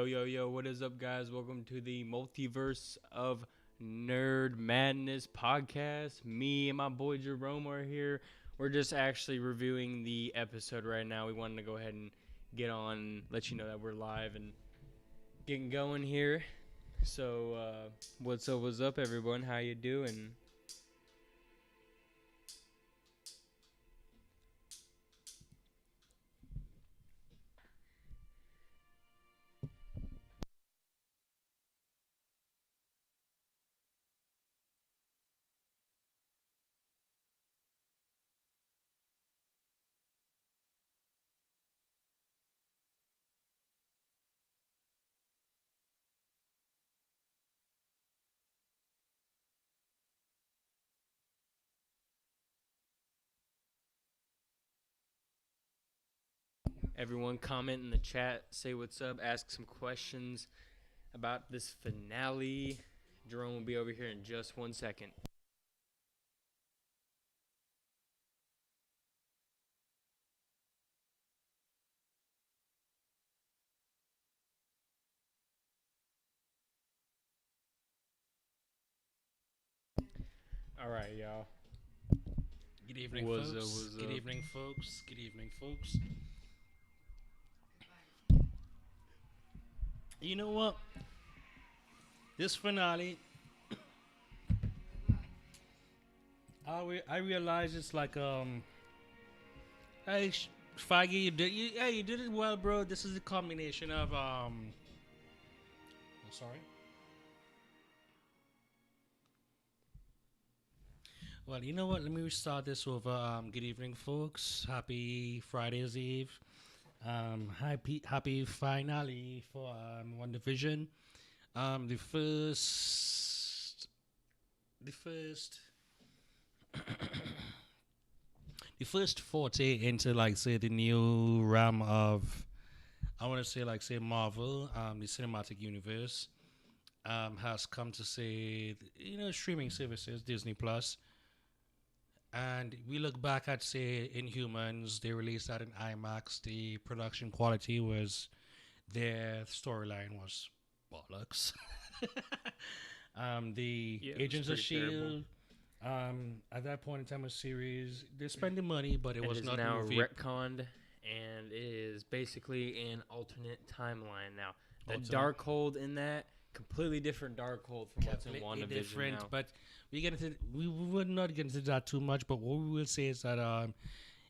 Yo, what is up, guys? Welcome to the Multiverse of Nerdmadness podcast. Me and my boy Jerome are here. We're just actually reviewing the episode right now. We wanted to go ahead and get on, let you know that we're live and getting going here. So, what's up, everyone? How you doing? Everyone comment in the chat, say what's up, ask some questions about this finale. Jerome will be over here in just 1 second. All right, y'all. Good evening, folks. Good evening, folks. Good evening, folks. You know what? This finale, I realize it's like hey Feige, you did it well, bro. This is a combination of I'm sorry. Well, you know what? Let me start this over. Good evening, folks. Happy Friday's Eve. Happy finale for WandaVision. The first the first forte into like say the new realm of I want to say like say Marvel, the cinematic universe, has come to say streaming services Disney Plus. And we look back at, say, Inhumans, they released that in IMAX. The production quality was their storyline was bollocks. The Agents of S.H.I.E.L.D., at that point in time of series, they're spending money, but it was not now retconned, and it is basically an alternate timeline now. The Darkhold in that, completely different Darkhold from what's in WandaVision different, now. But we would not get into that too much, but what we will say is that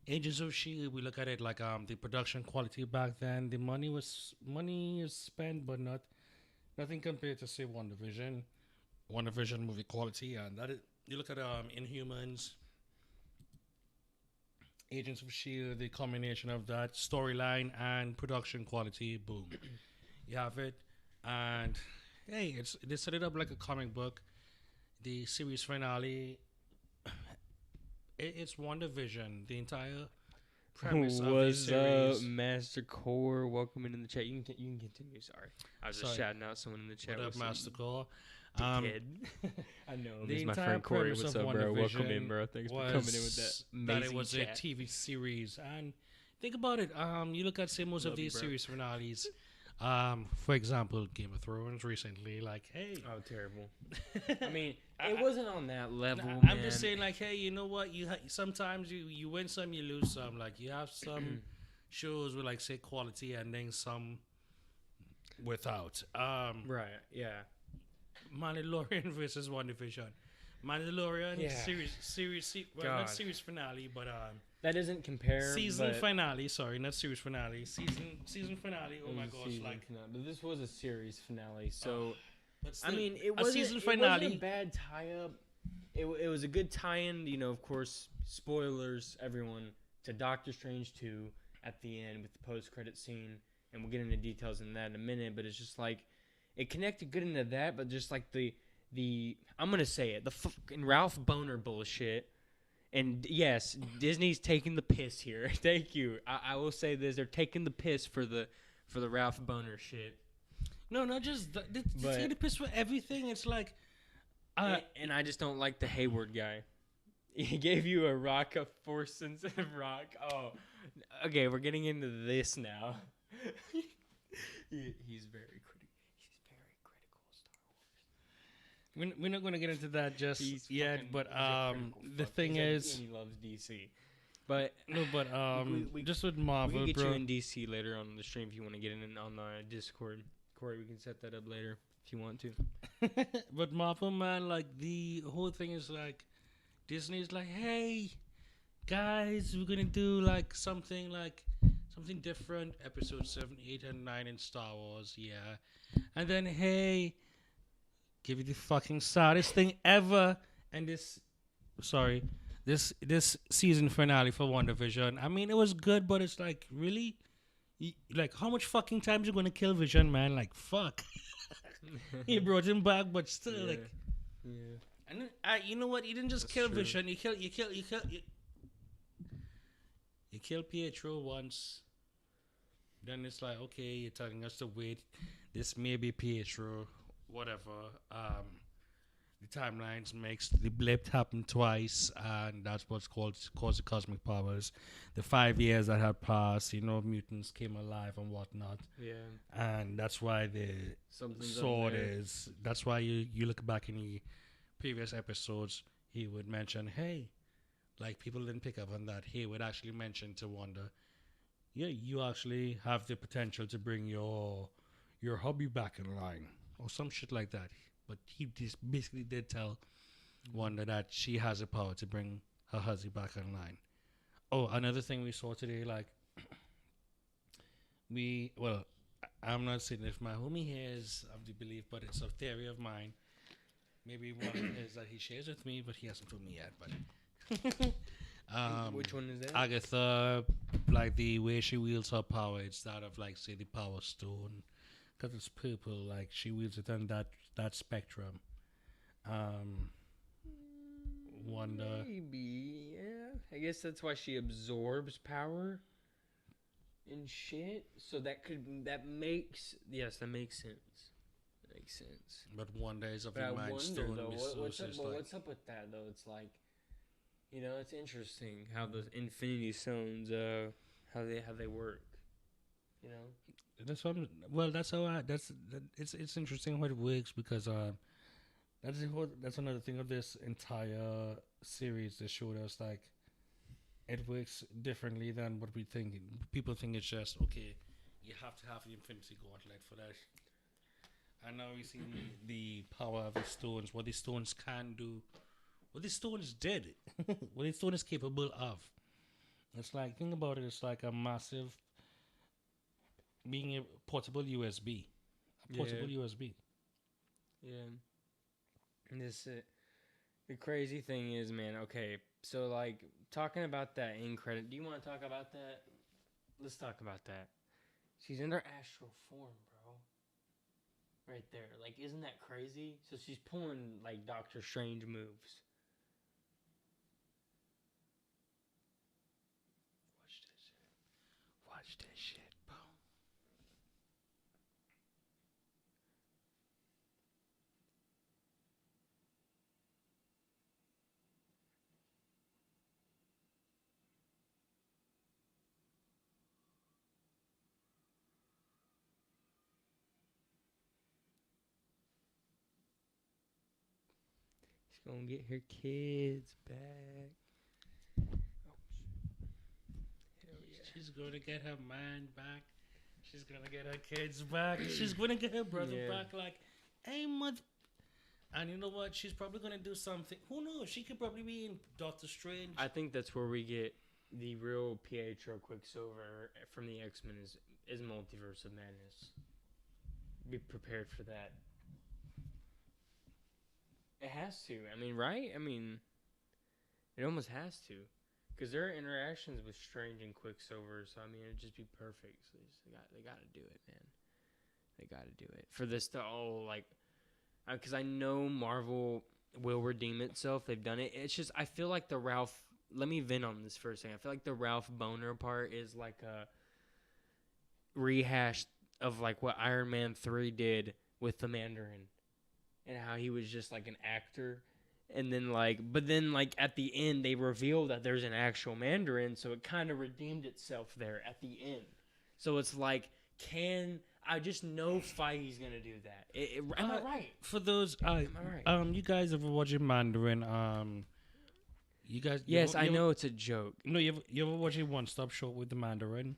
Agents of S.H.I.E.L.D., we look at it like the production quality back then, the money is spent, but nothing compared to say WandaVision movie quality, and that is, you look at Inhumans, Agents of S.H.I.E.L.D., the combination of that storyline and production quality, boom, you have it. And hey, they set it up like a comic book. The series finale, it's WandaVision. The entire premise of the series. What's up, Master Core? Welcome in the chat. You can continue. Sorry, I was just shouting out someone in the chat. What up, Master Core? I know. This is my friend Corey. What's up, bro? Welcome in, bro. Thanks for coming in with that amazing that it was chat. A TV series, and think about it. You look at say most of these series finales. For example, Game of Thrones recently, like, hey. Oh, terrible. I mean, it wasn't on that level, man. I'm just saying, like, hey, you know what? Sometimes you win some, you lose some. Like, you have some shows with, like, say, quality and then some without. Right, yeah. Mandalorian versus WandaVision. Mandalorian not series finale, but that doesn't compare. Season finale, sorry, not series finale. Season finale. Oh my gosh, like. Finale. But this was a series finale, so still, I mean, it wasn't a bad tie-up. It was a good tie-in. You know, of course, spoilers, everyone, to Doctor Strange 2 at the end with the post-credit scene, and we'll get into details in that in a minute. But it's just like it connected good into that, but just like the I'm gonna say it, the fucking Ralph Boner bullshit. And yes, Disney's taking the piss here. Thank you. I will say this: they're taking the piss for the Ralph Boner shit. No, not just they're taking the piss for everything. It's like, and I just don't like the Hayward guy. He gave you a rock of force instead of rock. Oh, okay. We're getting into this now. He's very crazy. we're not going to get into that just He's yet, fucking- but he's a critical the fuck. thing And is, he loves DC. But no, but we just with we Marvel, can get bro. you in DC later on the stream if you want to get in on the Discord. Corey, we can set that up later if you want to. But Marvel, man, like the whole thing is like Disney's like, hey guys, we're gonna do like something different. Episode 7, 8, and 9 in Star Wars, yeah. And then hey, give you the fucking saddest thing ever, and this season finale for WandaVision. I mean, it was good, but it's like really. Like, how much fucking times you gonna kill Vision, man? Like, fuck. He brought him back, but still, like, Yeah. and then, you know what? You didn't just That's kill true. Vision. You kill Pietro once. Then it's like, okay, you're telling us to wait. This may be Pietro, whatever. The timelines makes the blip happen twice, and that's what's caused the cosmic powers. The 5 years that had passed, mutants came alive and whatnot, Yeah. and that's why the Something's sword up there. is. That's why you look back in the previous episodes, he would mention, hey, like people didn't pick up on that. He would actually mention to Wanda, yeah, you actually have the potential to bring your hobby back in line, or some shit like that. But he just basically did tell Wanda that she has the power to bring her husband back online. Oh, another thing we saw today, like, I'm not saying if my homie here is of the belief, but it's a theory of mine. Maybe one is that he shares with me, but he hasn't told me yet. But Which one is that? Agatha, like the way she wields her power, it's that of like say the Power Stone, because it's purple. Like she wields it on that spectrum. Wonder. Maybe, yeah. I guess that's why she absorbs power and shit. So that makes sense. That makes sense. But Wanda is of But the I Mind wonder Stone. though, what's up? It's But like, what's up with that though? It's like, it's interesting how the Infinity Stones, how they work. that's what it's interesting how it works because that's another thing of this entire series that showed us like it works differently than what we think. People think it's just okay, you have to have the Infinity Gauntlet for that. And now we see the power of the stones, what the stones can do, what the stones did, what the stone is capable of. It's like, think about it, it's like a massive, being a portable USB. USB. Yeah. And the crazy thing is, man, okay, so like talking about that end credit, do you want to talk about that? Let's talk about that. She's in her astral form, bro. Right there. Like, isn't that crazy? So she's pulling like Doctor Strange moves. Watch that shit, bro. She's gonna get her kids back. She's gonna get her man back. She's gonna get her kids back. She's gonna get her brother back. Like, hey, mother. And you know what? She's probably gonna do something. Who knows? She could probably be in Doctor Strange. I think that's where we get the real Pietro Quicksilver from the X-Men is Multiverse of Madness. Be prepared for that. It has to. I mean, right? I mean, it almost has to. Because their interactions with Strange and Quicksilver, so I mean, it'd just be perfect. So they got to do it, man. They got to do it. For this to all, like, because I know Marvel will redeem itself. They've done it. It's just, I feel like the Ralph, let me vent on this for a second. I feel like the Ralph Boner part is like a rehash of like what Iron Man 3 did with the Mandarin. And how he was just like an actor. And then but then at the end, they reveal that there's an actual Mandarin. So it kind of redeemed itself there at the end. So it's like, I just know Feige's gonna do that. Am I right? For those, Am I right? you guys ever watching Mandarin? You guys, Yes, I know it's a joke. No, you ever watch a One Stop Short with the Mandarin?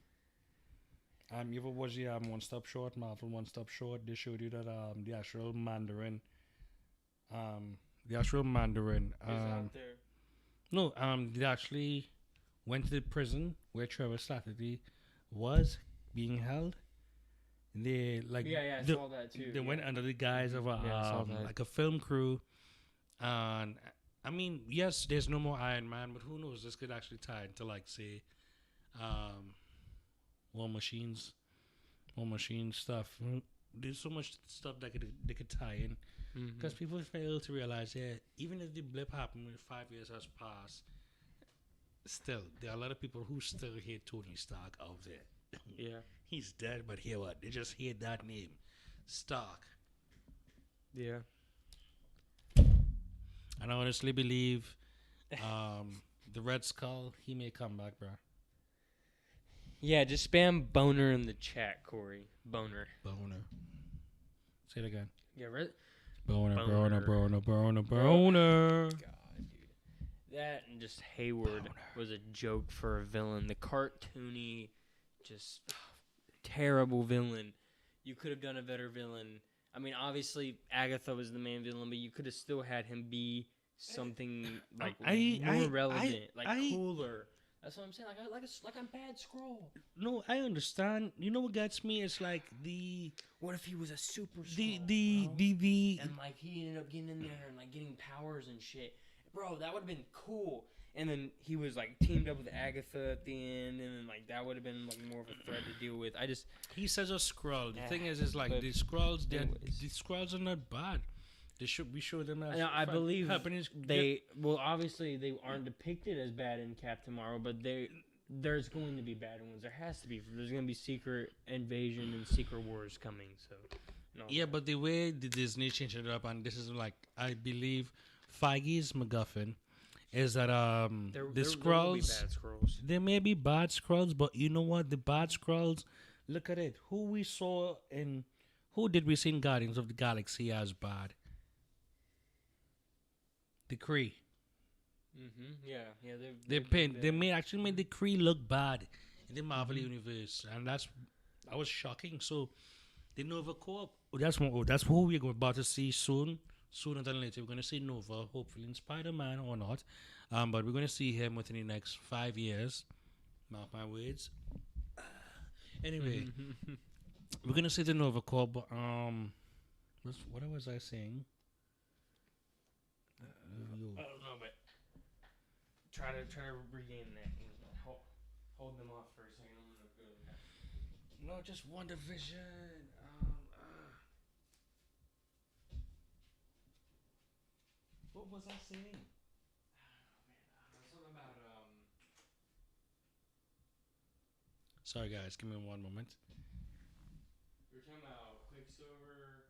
You ever watch the One Stop Short, Marvel One Stop Short? They showed you that the actual Mandarin, Is out there. no, they actually went to the prison where Trevor Slattery was being held. They I saw that too. They went under the guise of I saw that. like a film crew, and I mean, yes, there's no more Iron Man, but who knows? This could actually tie into like say, War Machines stuff. There's so much stuff that they could tie in because people fail to realize even if the blip happened when 5 years has passed, still there are a lot of people who still hate Tony Stark out there. Yeah. He's dead, but hear what? They just hate that name, Stark. Yeah. And I honestly believe the Red Skull, he may come back, bro. Yeah, just spam boner in the chat, Corey. Boner. Say it again. Yeah, right? Boner. God, dude. That and just Hayward was a joke for a villain. The cartoony, just terrible villain. You could have done a better villain. I mean, obviously, Agatha was the main villain, but you could have still had him be something like more relevant, cooler. That's what I'm saying. Like a bad scroll. No, I understand. You know what gets me? It's like What if he was a super scroll, and like he ended up getting in there and like getting powers and shit, bro? That would have been cool. And then he was like teamed up with Agatha at the end, and then like that would have been like more of a threat to deal with. He says a scroll. The thing is like the scrolls are not bad. We show them as I believe obviously they aren't depicted as bad in Captain Marvel, but there's going to be bad ones. There has to be. There's going to be Secret Invasion and Secret Wars coming. So but the way the Disney changed it up, and this is like I believe Feige's MacGuffin is that the scrolls. There may be bad scrolls, but you know what? The bad scrolls. Look at it. Who did we see in Guardians of the Galaxy as bad? The Kree. Yeah. They made the Kree look bad in the Marvel universe, and that was shocking. So the Nova Corps. That's who we're about to see soon. Sooner than later, we're going to see Nova, hopefully in Spider-Man or not. But we're going to see him within the next 5 years. Mark my words. Anyway, we're going to see the Nova Corps. But, what was I saying? I don't know, but try to regain that. Hold them off for a second. I'm gonna go. No, just WandaVision. What was I saying? Something about Sorry, guys. Give me one moment. We were talking about Quicksilver.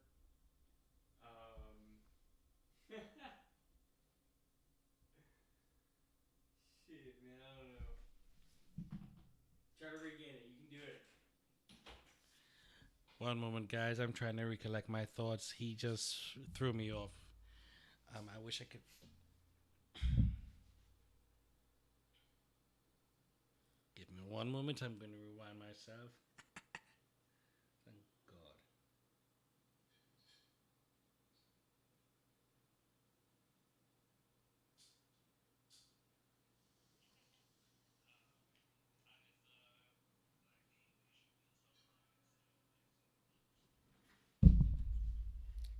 Shit, man, I don't know. Try to regain it. You can do it. One moment, guys. I'm trying to recollect my thoughts. He just threw me off. I wish I could. Give me one moment. I'm going to rewind myself. Thank God.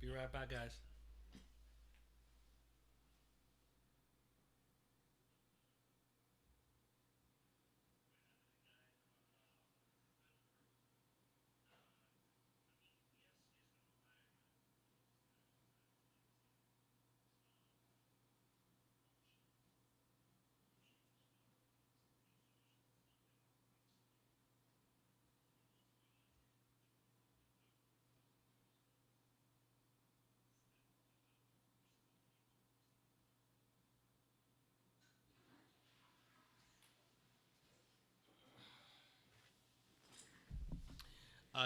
Be right back, guys.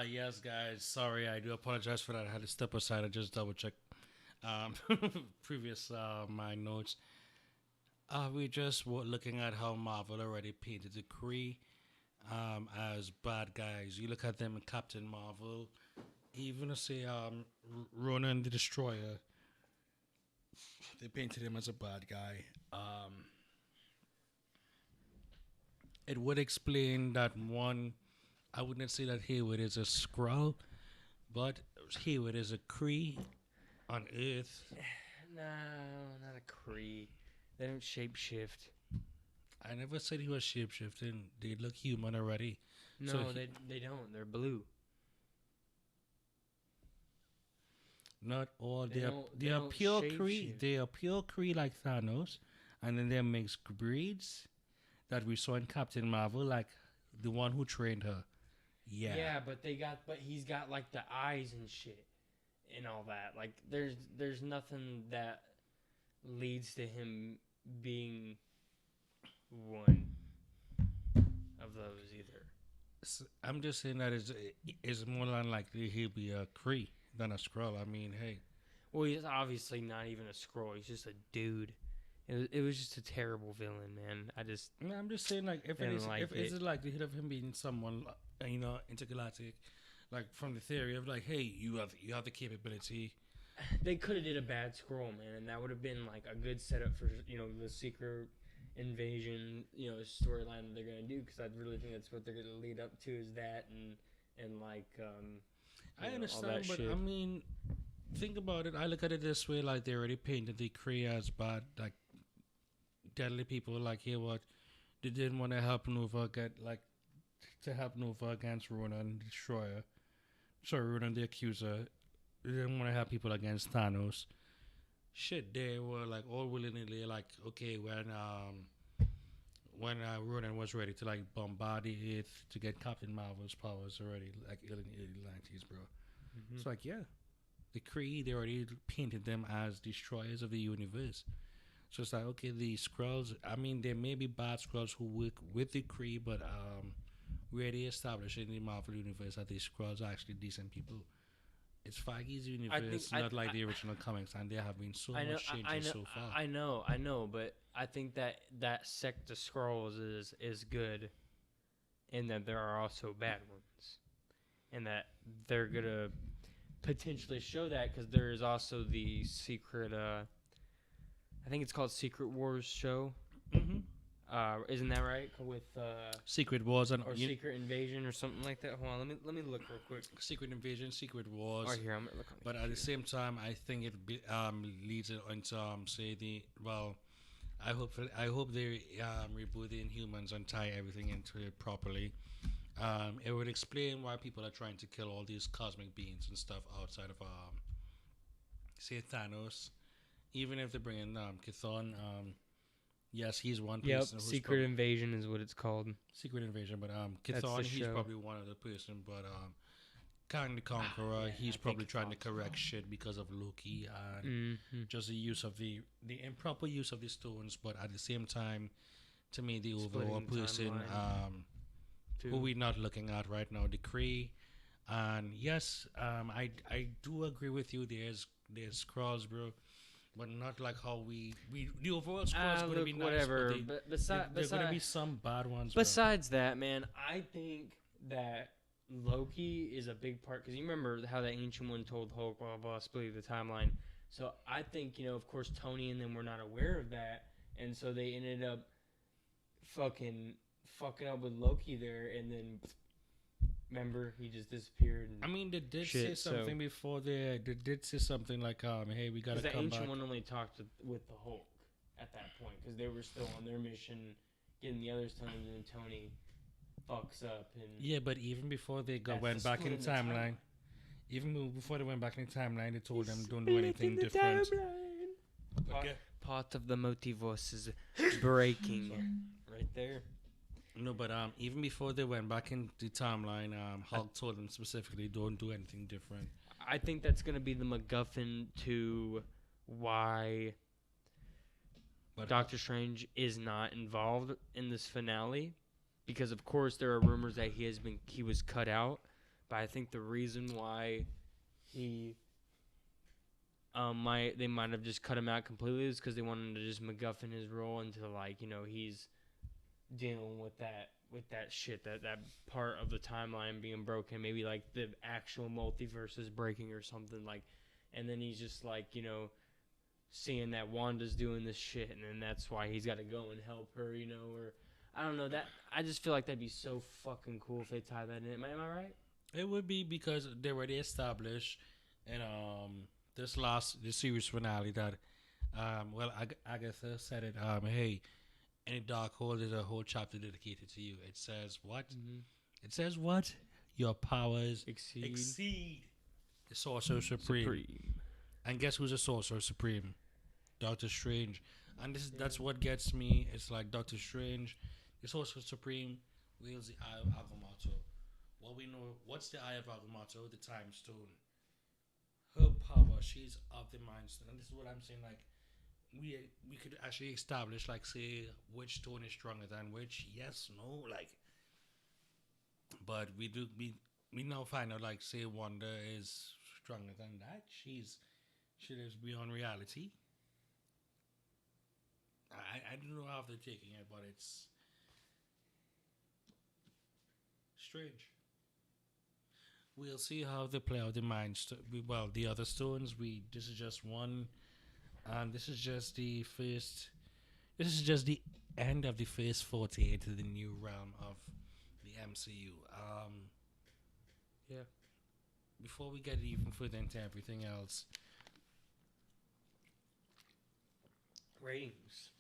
Yes, guys. Sorry, I do apologize for that. I had to step aside. I just double check um, previous my notes. We just were looking at how Marvel already painted the Kree as bad guys. You look at them in Captain Marvel, even to say Ronan the Destroyer, they painted him as a bad guy. It would explain that one. I wouldn't say that Hayward is a Skrull, but Hayward is a Kree on Earth. No, not a Kree. They don't shapeshift. I never said he was shapeshifting. They look human already. No, so they don't. They're blue. Not all. They are pure Kree. They are pure Kree like Thanos, and then they're mixed breeds that we saw in Captain Marvel, like the one who trained her. Yeah. Yeah, but he's got like the eyes and shit and all that. Like there's nothing that leads to him being one of those either. So I'm just saying that it's more likely he'll be a Kree than a Skrull. I mean, hey. Well, he's obviously not even a Skrull. He's just a dude. It was just a terrible villain, man. I'm just saying, like, if it's the likelihood of him being someone, intergalactic, like from the theory of like, hey, you have the capability. They could have did a bad Skrull, man, and that would have been like a good setup for the secret invasion, storyline that they're gonna do. Because I really think that's what they're gonna lead up to is that and like I understand, all that but shit. I mean, think about it. I look at it this way: like they already painted the Kree as bad, like deadly people. Like here, what they didn't want to help Nova help Nova against Ronan the Destroyer. Sorry, Ronan the Accuser. They didn't want to help people against Thanos. Shit, they were like all willingly like, okay, when Ronan was ready to like bombard the Earth to get Captain Marvel's powers already, like in the early 90s, bro. Mm-hmm. It's like, yeah, the Kree, they already painted them as destroyers of the universe. So it's like, okay, the Skrulls, I mean, there may be bad Skrulls who work with the Kree, but we already established in the Marvel universe that the Skrulls are actually decent people. It's Feige's universe, not like the original comics, and there have been so much changes so far. I know, but I think that sect of Skrulls is good, and that there are also bad ones, and that they're gonna potentially show that because there is also the secret. I think it's called Secret Wars show. Mm-hmm. Isn't that right? With Secret Wars or Secret Invasion or something like that. Hold on, let me look real quick. Secret Invasion, Secret Wars. Right here, I'm gonna look on. But at the same time, I think it leads it into I hope they reboot the Inhumans and tie everything into it properly. It would explain why people are trying to kill all these cosmic beings and stuff outside of say Thanos. Even if they bring in Chthon, yes, he's one person. Yep, Secret Invasion is what it's called. Secret Invasion, but Chthon, he's probably one other person. But Kang the Conqueror, he's probably trying to correct shit because of Loki and just the use of the improper use of the stones. But at the same time, to me, the overall person who we're not looking at right now, the Kree. And yes, I do agree with you. There's Skrulls, bro. But not like how we the overall score is going to be nice, whatever. But there's going to be some bad ones. Besides that, man, I think that Loki is a big part because you remember how the Ancient One told Hulk, blah blah, split the timeline. So I think of course Tony and them were not aware of that, and so they ended up fucking up with Loki there, and then. Remember, he just disappeared. I mean, they did say something before there. They did say something like, hey, we got to come back. The Ancient One only talked with the Hulk at that point because they were still on their mission getting the others to him, and then Tony fucks up. Yeah, but even before they went back in the timeline, they told them don't do anything different. Part of the multiverse is breaking right there. No, but even before they went back in the timeline, Hulk told them specifically, don't do anything different. I think that's going to be the MacGuffin to why Doctor Strange is not involved in this finale. Because, of course, there are rumors that he was cut out. But I think the reason why he they might have just cut him out completely is because they wanted to just MacGuffin his role into like he's dealing with that shit that part of the timeline being broken, maybe like the actual multiverse is breaking or something like, and then he's just like seeing that Wanda's doing this shit, and then that's why he's got to go and help her, or I don't know. That I just feel like that'd be so fucking cool if they tie that in. Am I right? It would be because they already established in the series finale that Agatha said it. Hey, any Darkhold is a whole chapter dedicated to you. It says what? Mm-hmm. It says what? Your powers exceed the Sorcerer Supreme. And guess who's a Sorcerer Supreme? Doctor Strange. And that's what gets me. It's like Doctor Strange, the Sorcerer Supreme, wields the Eye of Agamotto. Well, we know what's the Eye of Agamotto? The Time Stone. Her power, she's of the Mind Stone. And this is what I'm saying. Like, we could actually establish, like, say, which stone is stronger than which. Yes, no, like. But we now find out, like, say, Wanda is stronger than that. She lives beyond reality. I don't know how they're taking it, but it's strange. We'll see how they play out the minds. Well, the other stones. This is just one. This is just the first. This is just the end of the first 40 into the new realm of the MCU. Yeah. Before we get even further into everything else, ratings.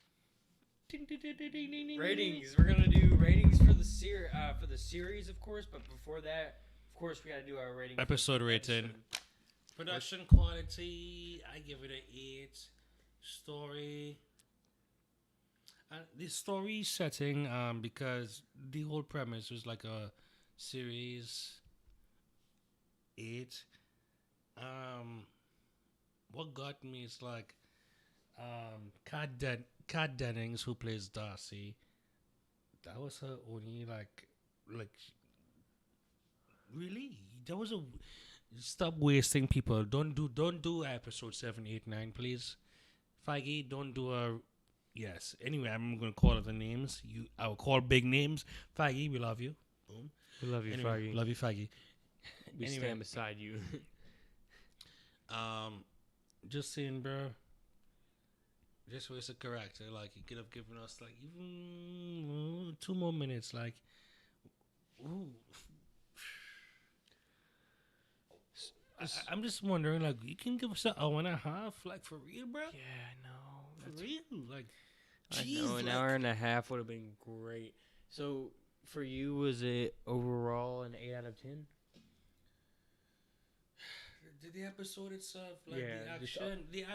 Ratings. We're gonna do ratings for the series, of course. But before that, of course, we gotta do our rating. Episode rating. Production quality, I give it an 8. Story. The story setting, because the whole premise was like a series 8. What got me is like, Kat Dennings, who plays Darcy, that was her only like really. That was a stop wasting people. Don't do episode 7, 8, 9, please. Feige, don't do a yes. Anyway, I'm gonna call other names. I will call big names. Feige, we love you. Boom. We love you, anyway, Feige. Love you, Feige. We stand beside you. Just saying, bro. This was a character. Like, he could have given us like even 2 more minutes. Like, ooh. I'm just wondering, like, you can give us an hour and a half, like, for real, bro? Yeah, I know. For real, like, geez, I know, an hour and a half would have been great. So, for you, was it overall an 8 out of 10? The episode itself, like, yeah,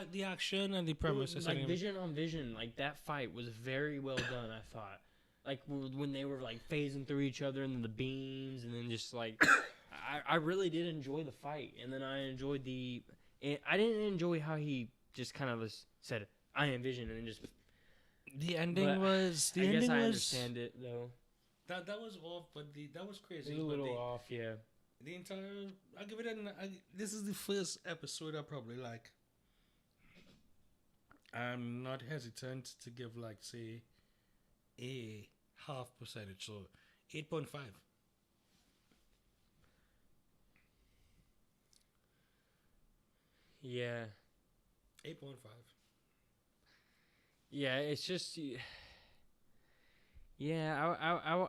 the action and the premise. Like, Vision on Vision, like, that fight was very well done, I thought. Like, when they were, like, phasing through each other and then the beams and then just, like... I really did enjoy the fight, and then I enjoyed I didn't enjoy how he just kind of said, "I am Vision," and then just. The ending was. I guess I understand it though. That was off, but that was crazy. It was a little off, yeah. The entire. I give it this is the first episode I probably like. I'm not hesitant to give like say a half percentage, so 8.5. Yeah. 8.5. Yeah, it's just. Yeah,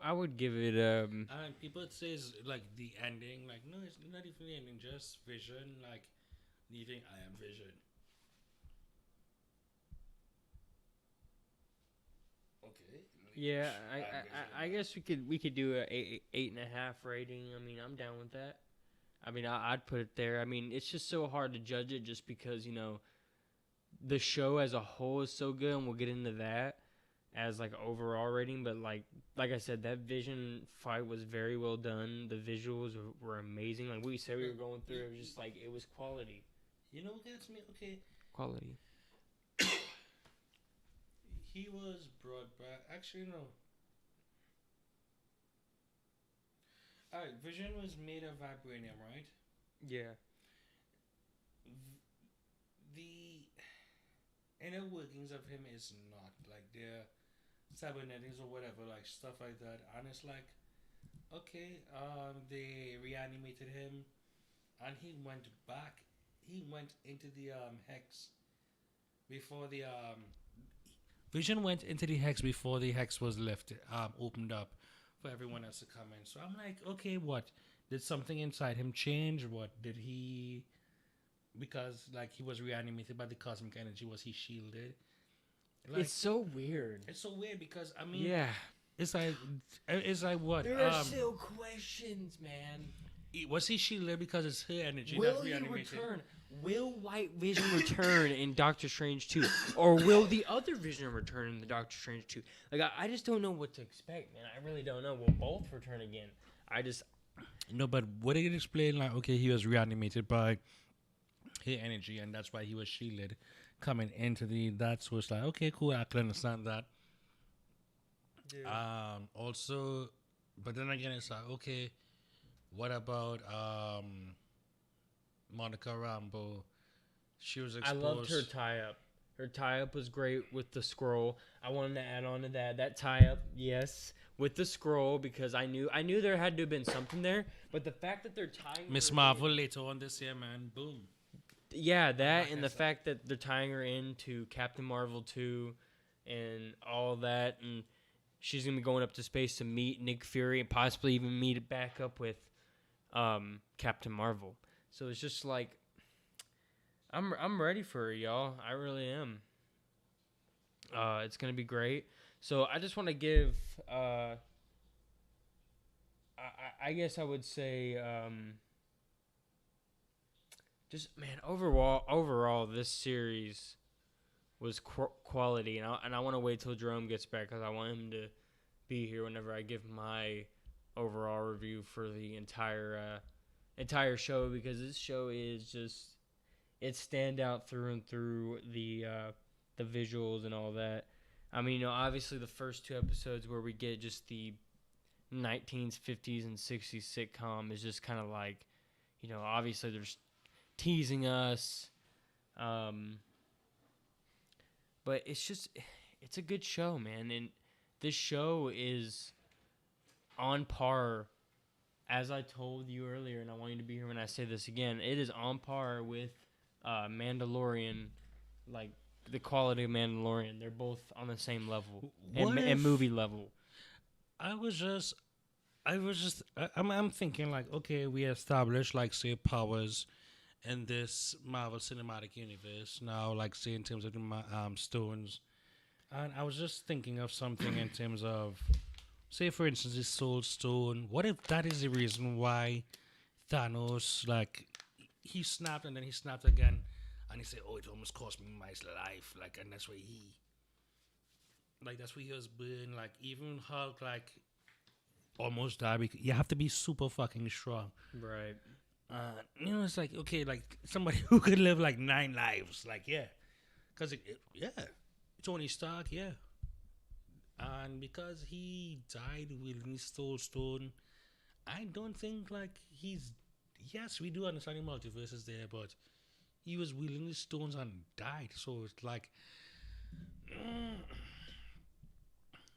I would give it. And people says like the ending, like no, it's not even the ending, just Vision, like needing I am Vision. Okay. Yeah, I guess we could do a 8.5 rating. I mean, I'm down with that. I mean, I'd put it there. I mean, it's just so hard to judge it just because, the show as a whole is so good, and we'll get into that as, like, overall rating. But, like I said, that Vision fight was very well done. The visuals were amazing. Like we said we were going through, it was just, like, it was quality. You know what gets me? Okay. Quality. He was brought back. Actually, no. Alright, Vision was made of vibranium, right? Yeah. The inner workings of him is not like their cybernetics or whatever, like stuff like that. And it's like, okay, they reanimated him, and he went back. He went into the hex before the Vision went into the hex before the hex was lifted, opened up for everyone else to come in. So I'm like, okay, what? Did something inside him change? What did he? Because like he was reanimated by the cosmic energy, was he shielded? Like, It's so weird. it's so weird because I mean, Yeah. it's like what? There are still questions, man. Was he shielded because it's her energy Will that he reanimated? return? Will White Vision return in Doctor Strange 2? Or will the other Vision return in the Doctor Strange 2? Like, I just don't know what to expect, man. I really don't know. Will both return again? No, but what did it explain? Like, okay, he was reanimated by her energy, and that's why he was shielded coming into the. That's was like, okay, cool. I can understand that. Yeah. Also, but then again, it's like, okay, what about Monica Rambeau? She was exposed. I loved her tie-up. Her tie-up was great with the scroll. I wanted to add on to that. That tie-up, yes, with the scroll, because I knew there had to have been something there. But the fact that they're tying Miss Marvel later on this year, man, boom. Yeah, that and the fact that they're tying her into Captain Marvel 2 and all that, and she's going to be going up to space to meet Nick Fury and possibly even meet it back up with Captain Marvel. So it's just like, I'm ready for her, y'all. I really am. It's going to be great. So I just want to give, I guess I would say, just, man, overall, this series was quality, and I want to wait till Jerome gets back because I want him to be here whenever I give my overall review for the entire show, because this show is just, it's standout through and through. The visuals and all that. I mean, obviously the first 2 episodes where we get just the 1950s and 60s sitcom is just kind of like, obviously there's teasing us, but it's a good show, man. And this show is on par, as I told you earlier, and I want you to be here when I say this again. It is on par with Mandalorian, like the quality of Mandalorian. They're both on the same level and movie level. I'm thinking like, okay, we established like say powers in this Marvel Cinematic Universe now, like say in terms of the stones, and I was just thinking of something in terms of, say for instance, the Soul Stone. What if that is the reason why Thanos, like, he snapped and then he snapped again, and he said, "Oh, it almost cost me my life," like, and that's why he was burned. Like even Hulk, like, almost died. Because you have to be super fucking strong, right? It's like, okay, like somebody who could live like 9 lives, like, yeah, because Tony Stark, yeah, and because he died with his Soul Stone, I don't think like yes, we do understand the multiverse is there, but he was wielding the stones and died, so it's like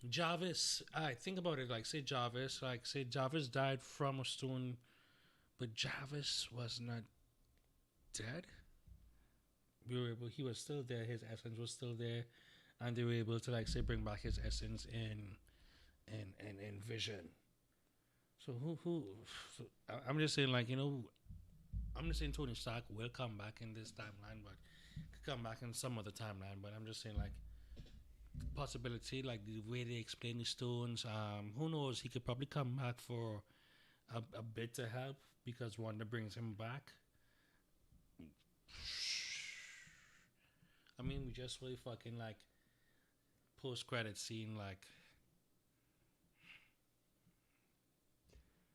Jarvis. I think about it, like say Jarvis died from a stone. But Jarvis was not dead. He was still there. His essence was still there, and they were able to like say bring back his essence in Vision. So So I'm just saying, like, I'm just saying Tony Stark will come back in this timeline, but could come back in some other timeline. But I'm just saying, like, the possibility, like the way they explain the stones. Who knows? He could probably come back for a bit to help, because Wanda brings him back. I mean, we just really fucking like post-credit scene, like,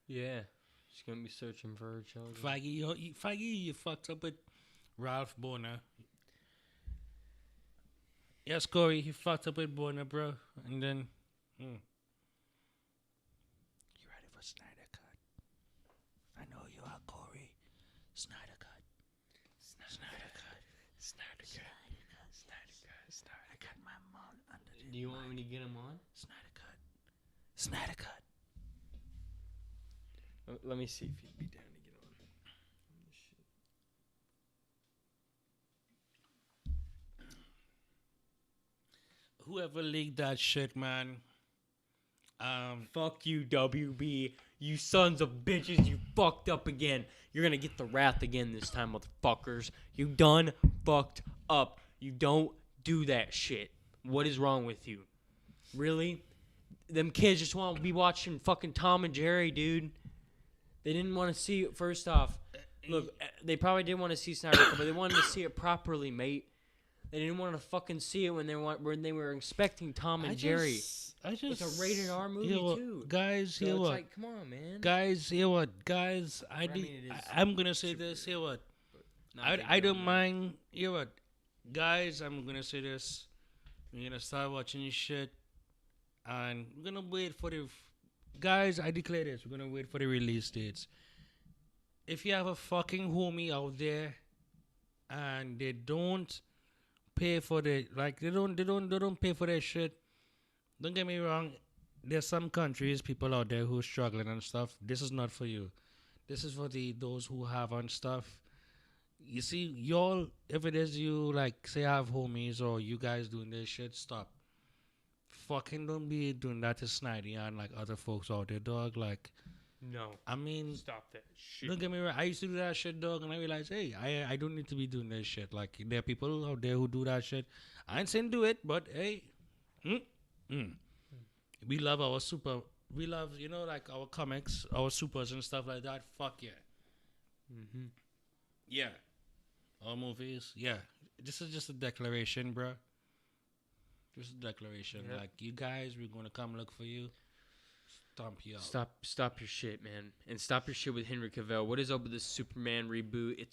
yeah, she's gonna be searching for her children. Feige, you fucked up with Ralph Boner. Yes, Corey, he fucked up with Boner, bro, and then. You ready for Snyder Cut? Snyder cut my mom under the Do you want me to get him on? Snyder cut. Snyder cut. Let me see if he'd be down to get on. Whoever leaked that shit, man. Fuck you, WB. You sons of bitches. You fucked up again. You're gonna get the wrath again this time, motherfuckers. You done fucked up. You don't do that shit. What is wrong with you? Really? Them kids just want to be watching fucking Tom and Jerry, dude. They didn't want to see it. First off, look, they probably did want to see Snyder Cut, but they wanted to see it properly, mate. They didn't want to fucking see it when they were expecting Tom and Jerry. It's a rated R movie too, guys. So Hear it's what? like, come on, man. Guys, hear what? Guys, I'm gonna say this. Hear what? I don't mind. Hear what? Guys, I'm gonna say this. We're gonna start watching this shit, and we're gonna wait for the. Guys, I declare this. We're gonna wait for the release dates. If you have a fucking homie out there, and they don't pay for the they don't pay for their shit. Don't get me wrong. There's some countries, people out there who are struggling and stuff. This is not for you. This is for those who have on stuff. You see, y'all, if it is you, like, say I have homies or you guys doing this shit, stop. Fucking don't be doing that to Snyder and, like, other folks out there, dog. Like, No. I mean, Stop that shit. don't get me wrong. I used to do that shit, dog, and I realized, hey, I don't need to be doing this shit. Like, there are people out there who do that shit. I ain't saying do it, but, hey, we love we love, like, our comics, our supers and stuff like that. Fuck yeah. Mm-hmm. Yeah. Our movies, yeah. This is just a declaration, bro. Just a declaration. Yep. Like, you guys, we're going to come look for you. Stomp you out. Stop your shit, man, and stop your shit with Henry Cavill. What is up with this Superman reboot?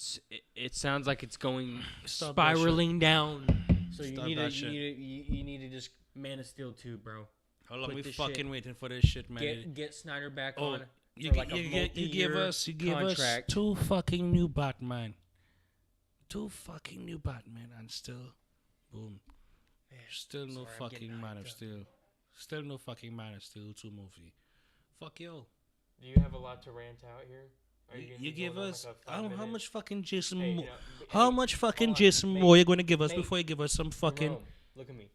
It sounds like it's going spiraling down. So you need to just Man of Steel 2, bro. How long we this fucking shit- waiting for this shit, man? Get Snyder back Oh, on. you for like a give us contract. 2 fucking new Batman. 2 fucking new Batman, and still, boom. Man, Still no sorry, I'm getting fucking Man hyped of up. Steel. Still no fucking Man of Steel 2 movie. Fuck yo. Do you have a lot to rant out here? Are you, You give us like a how 5-minute much fucking Jason Hey, Moore? hey, How much fucking hold on, Jason mate, Moore you gonna give us mate, before you give us some fucking? Jerome, look at me.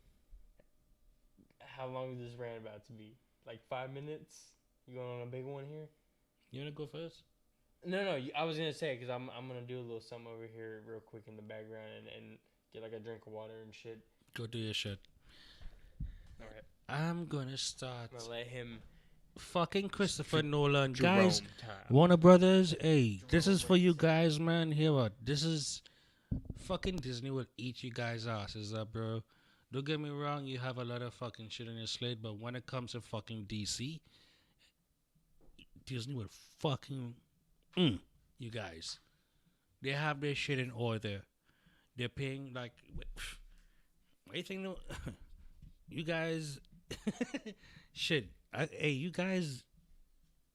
How long is this rant about to be? Like 5 minutes? You going on a big one here? You wanna go first? No. I was gonna say because I'm gonna do a little something over here real quick in the background and get like a drink of water and shit. Go do your shit. All right. I'm gonna start. I'm gonna let him. Fucking Christopher Nolan, Jerome guys. time. Warner Brothers, hey, this is for you guys, man. Hear what? This is fucking Disney will eat you guys' asses up, bro. Don't get me wrong, you have a lot of fucking shit on your slate, but when it comes to fucking DC, Disney will fucking you guys. They have their shit in order. They're paying like what do you think? No, you guys, shit. Hey, you guys,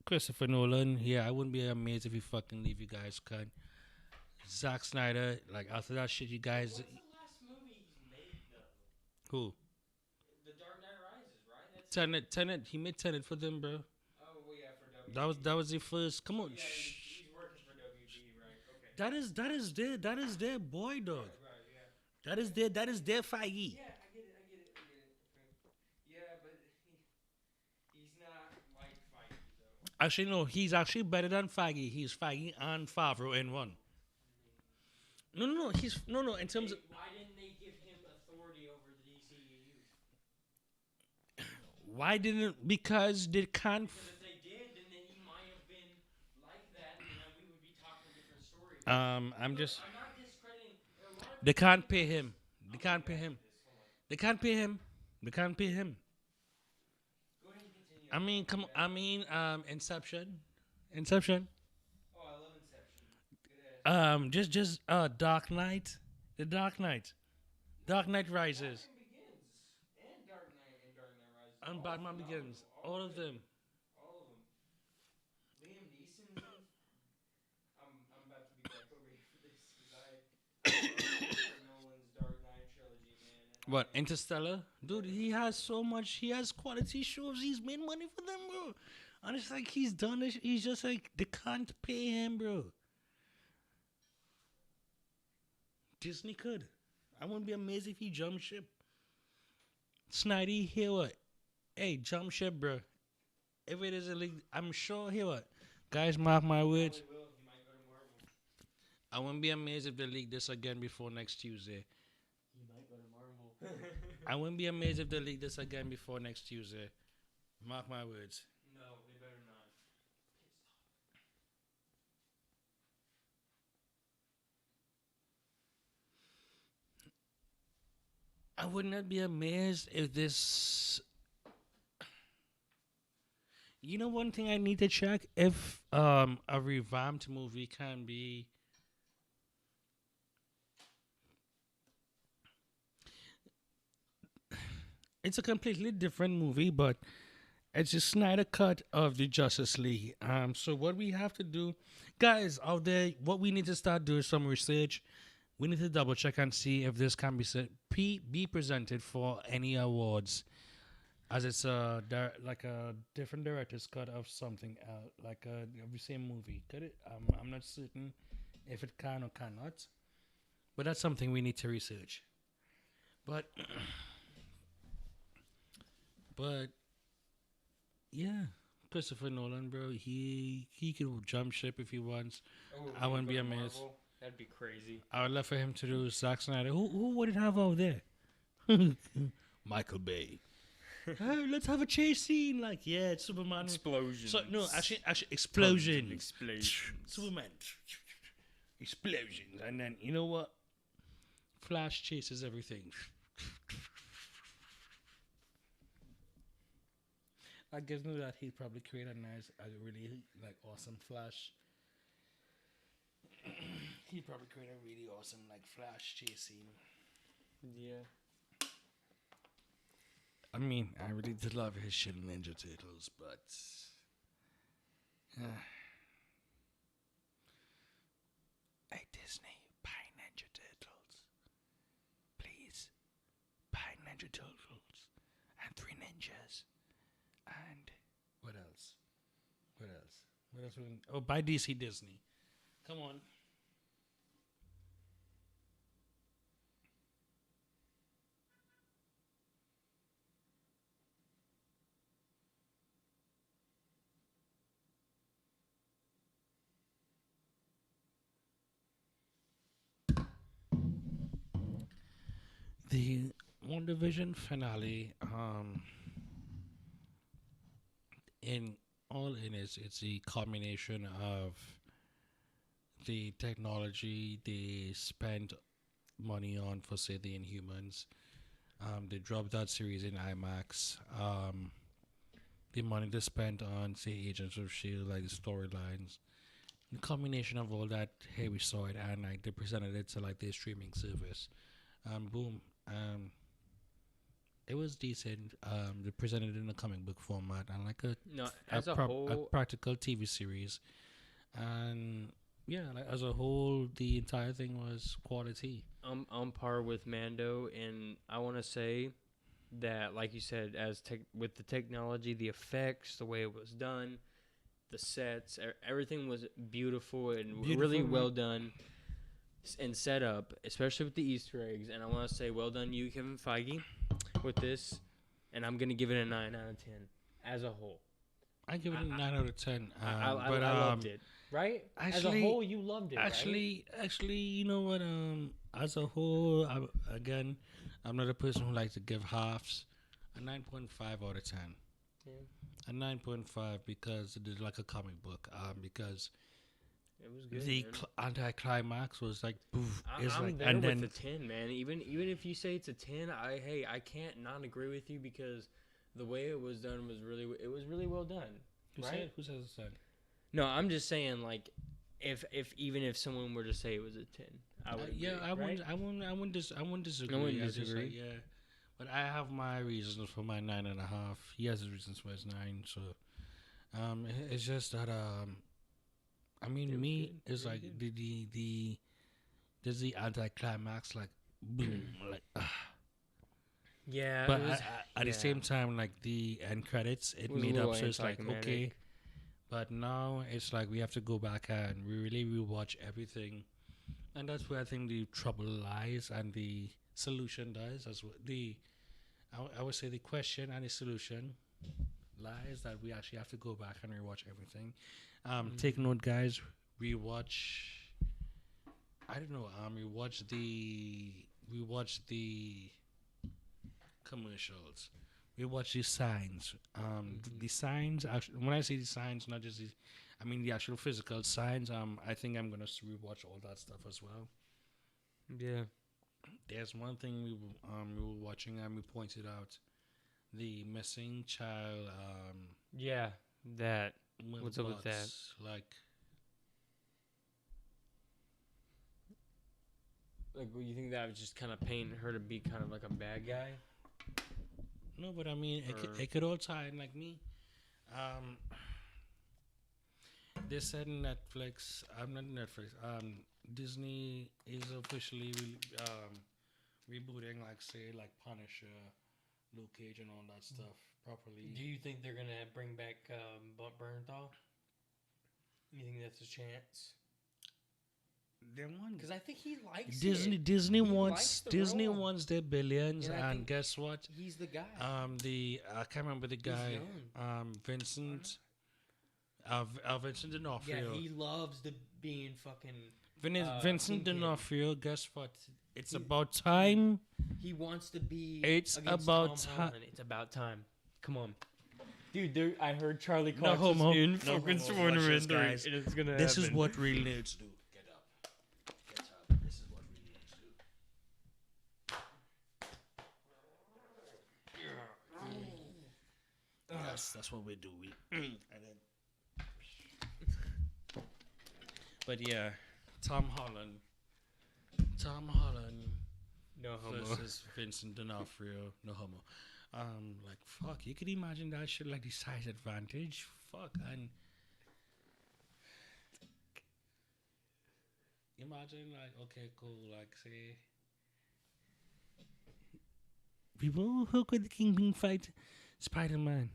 Christopher Nolan. Yeah, I wouldn't be amazed if he fucking leave you guys cut. Zack Snyder, like after that shit, you guys. What's the last movie he's made though? Who? The Dark Knight Rises, right? That's Tenet. He made Tenet for them, bro. Oh well, yeah, for WB. That was the first. Come on. Yeah, Shh. he's working for WB, right? Okay. That is their boy, dog. Right, yeah. That is their Feige. Yeah, I get it. Okay. Yeah, but he's not like Feige though. Actually, no, he's actually better than Feige. He's Feige and Favreau in one. No. He's no. In terms of Why didn't they give him authority over the DCEU? why didn't because they can't. Because if they did, then he might have been like that, and then we would be talking a different story. I'm not discrediting. They can't pay him. They can't pay him. They can't pay him. They can't pay him. Go ahead and continue. Inception. Oh, I love Inception. Good ass. Dark Knight. The Dark Knight. Dark Knight Rises. Batman Begins and Dark Knight Rises. And Batman Begins. All of them. All of them. Liam Neeson. I'm about to be back over here for this because I love Nolan's Dark Knight trilogy, man. What, Interstellar? Dude, he has so much. He has quality shows. He's made money for them, bro. And it's like he's done it. He's just like, they can't pay him, bro. Disney could. I wouldn't be amazed if he jumped ship. Snidey, hear what? Hey, jump ship, bro. If it is a league, I'm sure, hear what? Guys, mark my words. I wouldn't be amazed if they leak this again before next Tuesday. He might go to Marvel. I wouldn't be amazed if they leak this again before next Tuesday. Mark my words. No, they better not. I would not be amazed if this. You know, one thing I need to check if a revamped movie can be. It's a completely different movie, but it's a Snyder cut of the Justice League. So what we have to do, guys out there, what we need to start doing some research. We need to double check and see if this can be presented for any awards, as it's like a different director's cut of something, like of the same movie. Could it? I'm not certain if it can or cannot, but that's something we need to research. But but yeah, Christopher Nolan, bro, he could jump ship if he wants. Oh, I wouldn't be go to amazed. Marvel? That'd be crazy. I would love for him to do Zack Snyder. Who would it have out there? Michael Bay. Hey, let's have a chase scene. Like, yeah, it's Superman. Explosions. So no, actually, explosion. Explosions. Superman. Explosions, and then you know what? Flash chases everything. I guess knew that he'd probably create a really like awesome Flash. He'd probably create a really awesome like Flash chase scene. Yeah. I mean, I really did love his shit in Ninja Turtles, but hey Disney, buy Ninja Turtles, please. Buy Ninja Turtles and 3 ninjas, and what else? What else? What else? Oh, buy DC Disney. Come on. The WandaVision finale, in all in it's a combination of the technology they spent money on for say the Inhumans. They dropped that series in IMAX. The money they spent on say Agents of Shield, like the storylines. The combination of all that, hey, we saw it, and like they presented it to like their streaming service. Boom. It was decent. They presented it in a comic book format and like a practical TV series, and yeah, like as a whole, the entire thing was quality. I'm on par with Mando, and I want to say that, like you said, with the technology, the effects, the way it was done, the sets, everything was beautiful and really well done and set up, especially with the Easter eggs. And I want to say, well done, you, Kevin Feige, with this. And I'm gonna give it a 9 out of 10 as a whole. I give it a 9 out of 10. I loved it. Right? Actually, as a whole, you loved it. Actually, you know what? As a whole, I'm not a person who likes to give halves. A 9.5 out of 10. Yeah. A 9.5 because it is like a comic book. Because it was good. The anticlimax was like, poof. I'm like, there and with the 10, man. Even if you say it's a 10, I can't not agree with you because the way it was done was really well done. Who says it's a 10? No, I'm just saying, like, if someone were to say it was a 10, I would. Yeah, agree, I wouldn't disagree. I wouldn't disagree. Yeah, but I have my reasons for my 9.5. He has his reasons for his 9. So, it's just that I mean, me is like the there's the anticlimax, like boom, like Yeah, But at the same time, like the end credits, it made up. So it's like okay, but now it's like we have to go back and we really rewatch everything, and that's where I think the trouble lies and the solution does as well. I would say the question and the solution lies that we actually have to go back and rewatch everything. Take note, guys. Rewatch. I don't know. Rewatch the commercials. We watch the signs. The signs. Actually, when I say the signs, not just I mean the actual physical signs. I think I'm gonna rewatch all that stuff as well. Yeah. There's one thing we were watching and we pointed out the missing child. Yeah. That. What's up with that? Like, you think that was just kind of painting her to be kind of like a bad guy? No, but I mean, it could all tie in like me. They said Netflix. Not Netflix. Disney is officially rebooting, like say, like Punisher, Luke Cage, and all that stuff properly. Do you think they're gonna bring back Bernthal? You think that's a chance? Because I think he likes Disney wants their billions, and guess what? He's the guy. I can't remember the guy. Vincent. Vincent D'Onofrio. Yeah, he loves being fucking. Vincent D'Onofrio. Guess what? It's about time. He wants to be. It's about time. It's about time. Come on. Dude, I heard Charlie Cox in fucking Sworn Surrender, and it's gonna This happen. is what real nerds do. Get up. This is what real nerds do. Yes, that's what we do. But yeah, Tom Holland. No homo. Versus Vincent D'Onofrio. No homo. Like fuck, you could imagine that shit like the size advantage. Fuck, and imagine like okay, cool, like say people who could the Kingpin fight Spider-Man.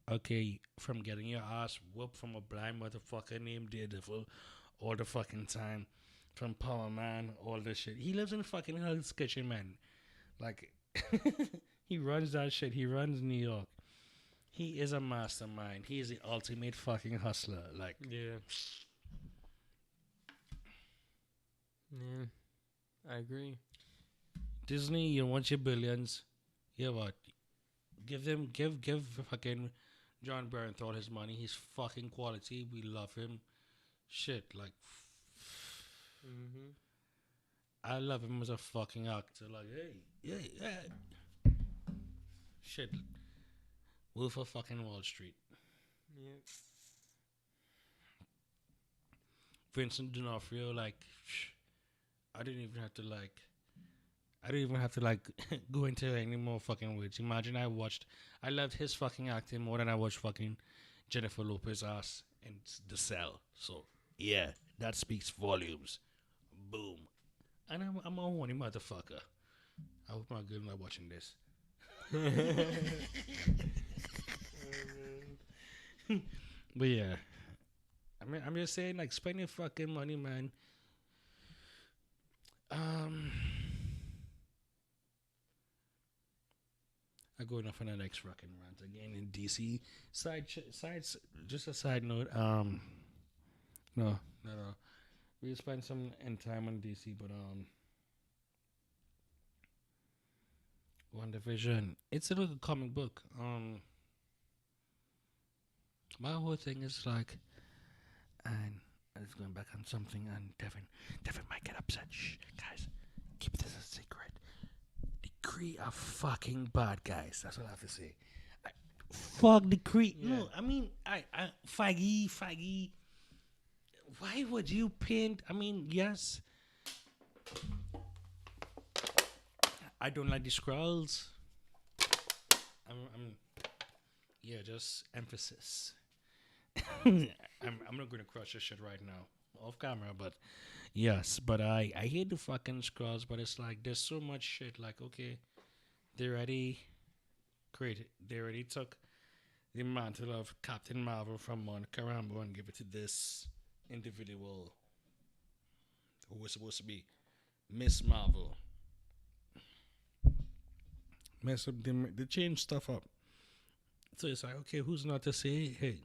Okay, from getting your ass whooped from a blind motherfucker named Daredevil all the fucking time, from Power Man, all this shit. He lives in fucking Hell's Kitchen, man. Like. He runs that shit. He runs New York. He is a mastermind. He is the ultimate fucking hustler. Like, yeah, I agree. Disney, you want your billions? Yeah, what? Give fucking John Bernthal his money. He's fucking quality. We love him. Shit, like, I love him as a fucking actor. Like, hey. Shit. Wolf of fucking Wall Street. Yeah. Vincent D'Onofrio, like, I don't even have to go into any more fucking words. Imagine I loved his fucking acting more than I watched fucking Jennifer Lopez ass in The Cell. So, yeah, that speaks volumes. Boom. And I'm a horny motherfucker. I hope my girl not watching this. But yeah, I mean, I'm just saying, like, spend your fucking money, man. I'm going off on the next fucking rant again in DC. Just a side note. No. We spent some time on DC, but WandaVision. It's a little comic book. My whole thing is like, and it's going back on something, and Devin might get upset. Shh, guys, keep this a secret. The Kree are fucking bad guys. That's what I have to say. Fuck the Kree. Yeah. No, I mean, Feige. Why would you paint? I mean, yes. I don't like the Skrulls. Yeah, just emphasis. I'm not gonna crush this shit right now off camera, but yes, but I hate the fucking Skrulls. But it's like there's so much shit. Like, okay, they already created. They already took the mantle of Captain Marvel from Monica Rambeau and give it to this individual who was supposed to be Miss Marvel. Mess up. They change stuff up. So it's like, okay, who's not to say, hey,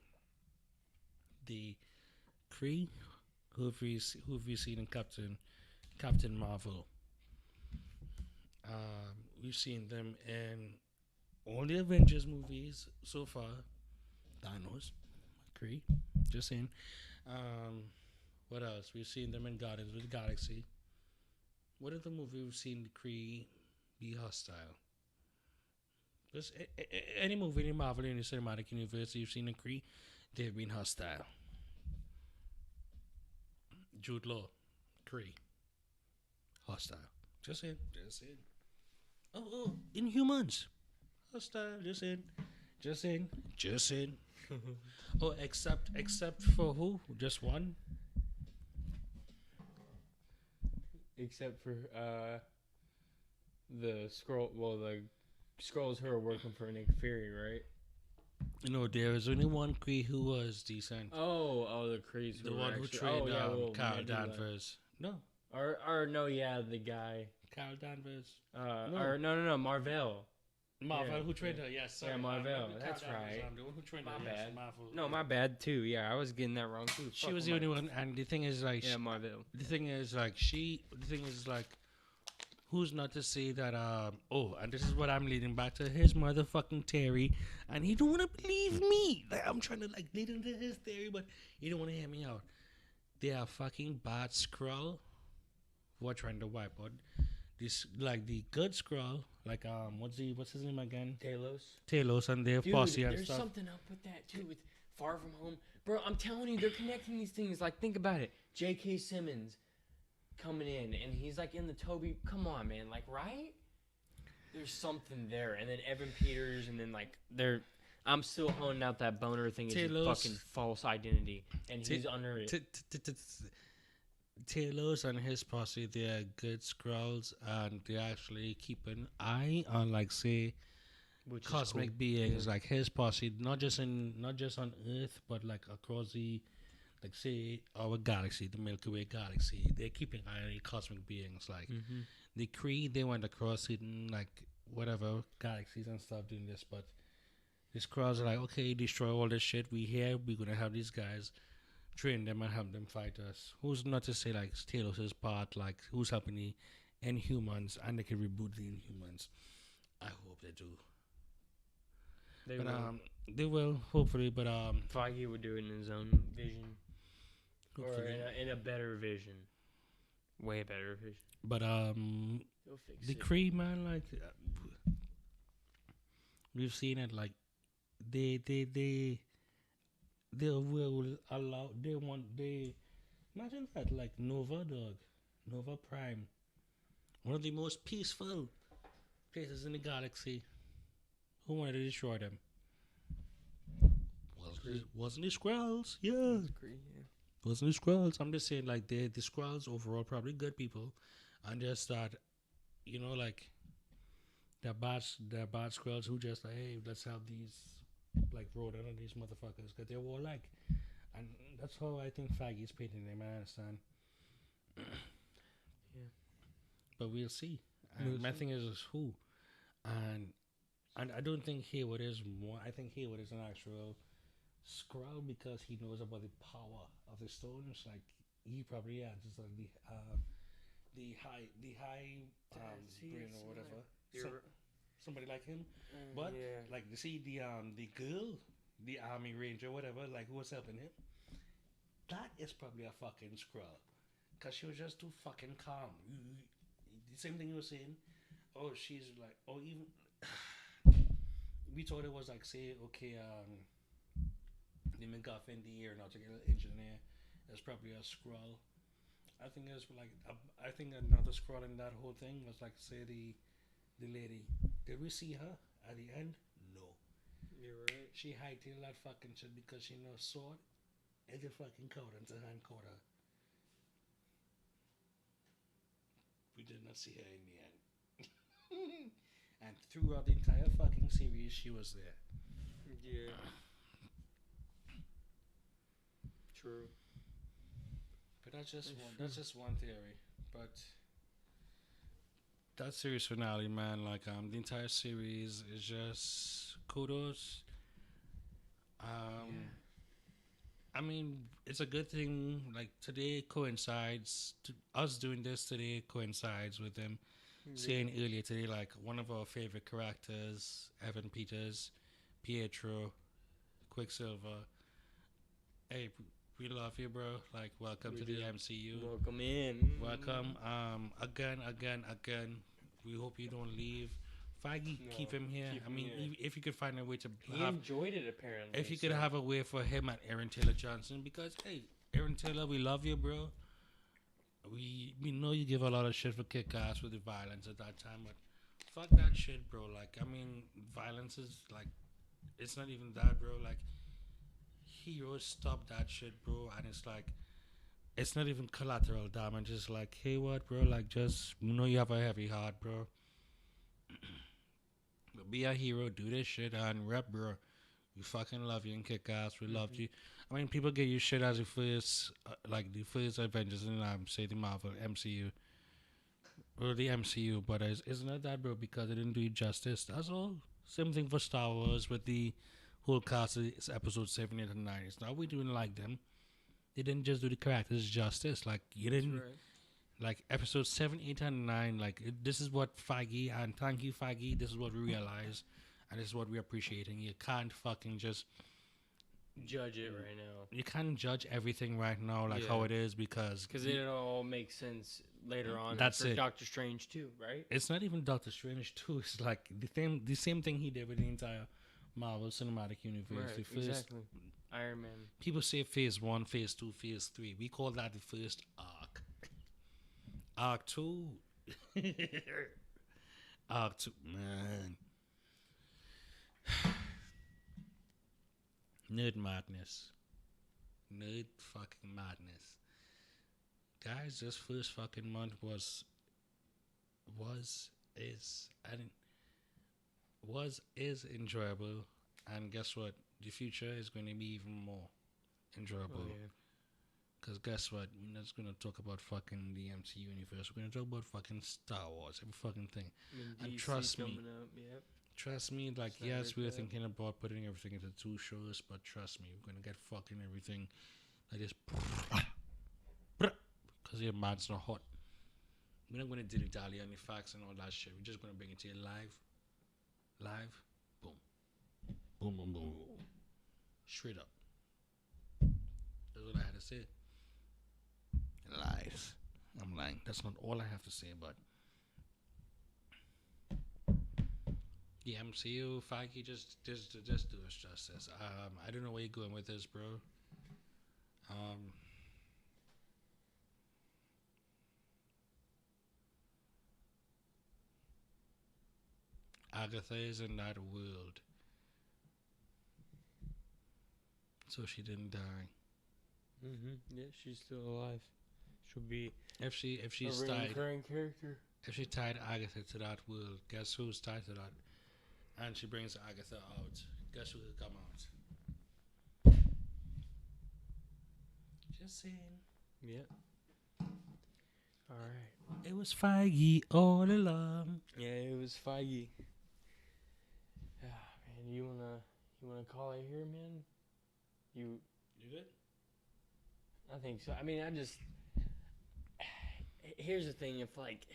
the Kree, who have we seen in Captain Marvel? We've seen them in all the Avengers movies so far. Thanos, Kree, just saying. What else? We've seen them in Guardians of the Galaxy. What other movie we've seen the Kree be hostile? Because any movie in Marvel in the cinematic universe you've seen in Kree, they've been hostile. Jude Law, Kree, hostile. Just saying. Oh, Inhumans, hostile. Just saying. Oh, except for who? Just one. Except for the scroll. Well, the Skrulls who are working for Nick Fury, right? There was only one Kree who was decent. Oh, the Krees. The one who trained Carl Danvers. No. Or no, yeah, the guy. Carl Danvers. No. Or no, Marvel. Marvel, who trained her? Yes, sorry. Yeah, Marvel. That's right. The one who trained my her. bad. Yes, Marvel. No, my bad too. Yeah, I was getting that wrong too. She was the only one, and the thing is, like, yeah, Marvel. The thing is, like, who's not to say that? And this is what I'm leading back to his motherfucking theory, and he don't want to believe me. Like, I'm trying to lead into his theory, but he don't want to hear me out. They are fucking bad Skrull who are trying to wipe out this, like, the good Skrull, like what's his name again? Talos and their posse and there's stuff. There's something up with that too. With Far From Home, bro. I'm telling you, they're connecting these things. Like, think about it. J.K. Simmons coming in, and he's like in the Toby. Come on, man. Like, right? There's something there. And then Evan Peters, and then like I'm still honing out that boner thing. Is his fucking false identity, and he's under it. Talos and his posse, they're good Skrulls, and they actually keep an eye on, like, say, cosmic beings, like his posse, not just on Earth, but like across the, like, say, our galaxy, the Milky Way galaxy. They're keeping an eye on cosmic beings, like the Kree. They went across hidden, like, whatever galaxies and stuff doing this, but the Skrulls are like, okay, destroy all this shit. We're gonna have these guys train them and have them fight us. Who's not to say, like, Talos' part, like, who's helping the Inhumans, and they can reboot the Inhumans. I hope they do. They will, hopefully, but Feige would do it in his own vision, hopefully. Or in a better vision, way better vision. But the Kree, man, like, we've seen it, like, they will allow. Imagine that, like, Nova Prime, one of the most peaceful places in the galaxy. Who wanted to destroy them? Wasn't the Skrulls? Yeah. Wasn't the Skrulls? I'm just saying, like, the Skrulls overall probably good people, and just that, like, they're bad Skrulls who just like, hey, let's have these, like, road on these motherfuckers, because they're all like, and that's how I think Feige is painting them. I understand. Yeah. But we'll see. And my thing is who, and I don't think Hayward is more. I think Hayward is an actual Skrull because he knows about the power of the stones. Like, he probably has just like the high brain or whatever. Somebody like him, but like, you see the girl, the army ranger, whatever, like, who was helping him. That is probably a fucking Skrull, cause she was just too fucking calm. The same thing you were saying. Oh, she's like, or even. We thought it was like, say, okay, the MacGuffin, the aeronautical engineer, is probably a Skrull. I think it's like, I think another Skrull in that whole thing was like, say, the lady. Did we see her at the end? No. You're right. She hightailed that fucking shit because she knows sword is a fucking code into hand quarter. We did not see her in the end. and throughout the entire fucking series, she was there. Yeah. True. But that's just one theory. But that series finale, man, like the entire series is just kudos. I mean, it's a good thing. Like today coincides. Us doing this today coincides with them saying earlier today, like one of our favorite characters, Evan Peters, Pietro, Quicksilver. Hey, we love you, bro. Like, welcome to the MCU. Welcome in. Welcome. Again. We hope you don't leave. Feige, keep him here. If you could find a way to he enjoyed it apparently. If you could have a way for him and Aaron Taylor Johnson, because hey, Aaron Taylor, we love you, bro. We know you give a lot of shit for Kick-Ass with the violence at that time, but fuck that shit, bro. Like, I mean, violence is like, it's not even that, bro. Like, heroes stop that shit, bro, and it's like, it's not even collateral damage. It's like, hey, what, bro? Like, just you have a heavy heart, bro. But be a hero, do this shit, and rep, bro. We fucking love you and Kick-Ass. We loved you. I mean, people get you shit as the first, like the first Avengers in say the Marvel MCU or the MCU, but it's not that, bro, because it didn't do you justice. That's all. Same thing for Star Wars with the whole cast of episode 7, 8, and 9. It's not we didn't like them. They didn't just do the characters justice. Like you didn't. Like episode 7, 8, and 9. Like this is what Feige, and thank you Feige. This is what we realize, and this is what we're appreciating. You can't fucking just judge it right now. You can't judge everything right now, like how it is, because it all makes sense later on. That's for it. Doctor Strange too, right? It's not even Doctor Strange too. It's like the same thing he did with the entire Marvel Cinematic Universe. Right, The first, exactly. Iron Man. People say Phase 1, Phase 2, Phase 3. We call that the first arc. Arc 2. Arc 2. Man. Nerdmadness. Nerd fucking madness. Guys, this first fucking month is enjoyable. And guess what? The future is going to be even more enjoyable. Because guess what? We're not just going to talk about fucking the MCU universe. We're going to talk about fucking Star Wars, every fucking thing. And trust me. Trust me, like, yes, we were thinking about putting everything into 2 shows, but trust me, we're going to get fucking everything like this. Because your man's not hot. We're not going to dilly-dally on the facts and all that shit. We're just going to bring it to you live. Live. Boom. Boom, boom, boom. Straight up. That's what I had to say. Live. I'm lying. That's not all I have to say, but the MCU, Feige, just do us justice. I don't know where you're going with this, bro. Agatha is in that world, so she didn't die. Yeah, she's still alive. She'll be if she's a tied recurring character. If she tied Agatha to that world, guess who's tied to that? And she brings Agatha out. Guess who will come out? Just saying. Yeah. All right. It was Feige all along. Yeah, it was Feige. Man, you wanna call it here, man? You good? I think so. I mean, here's the thing. If like,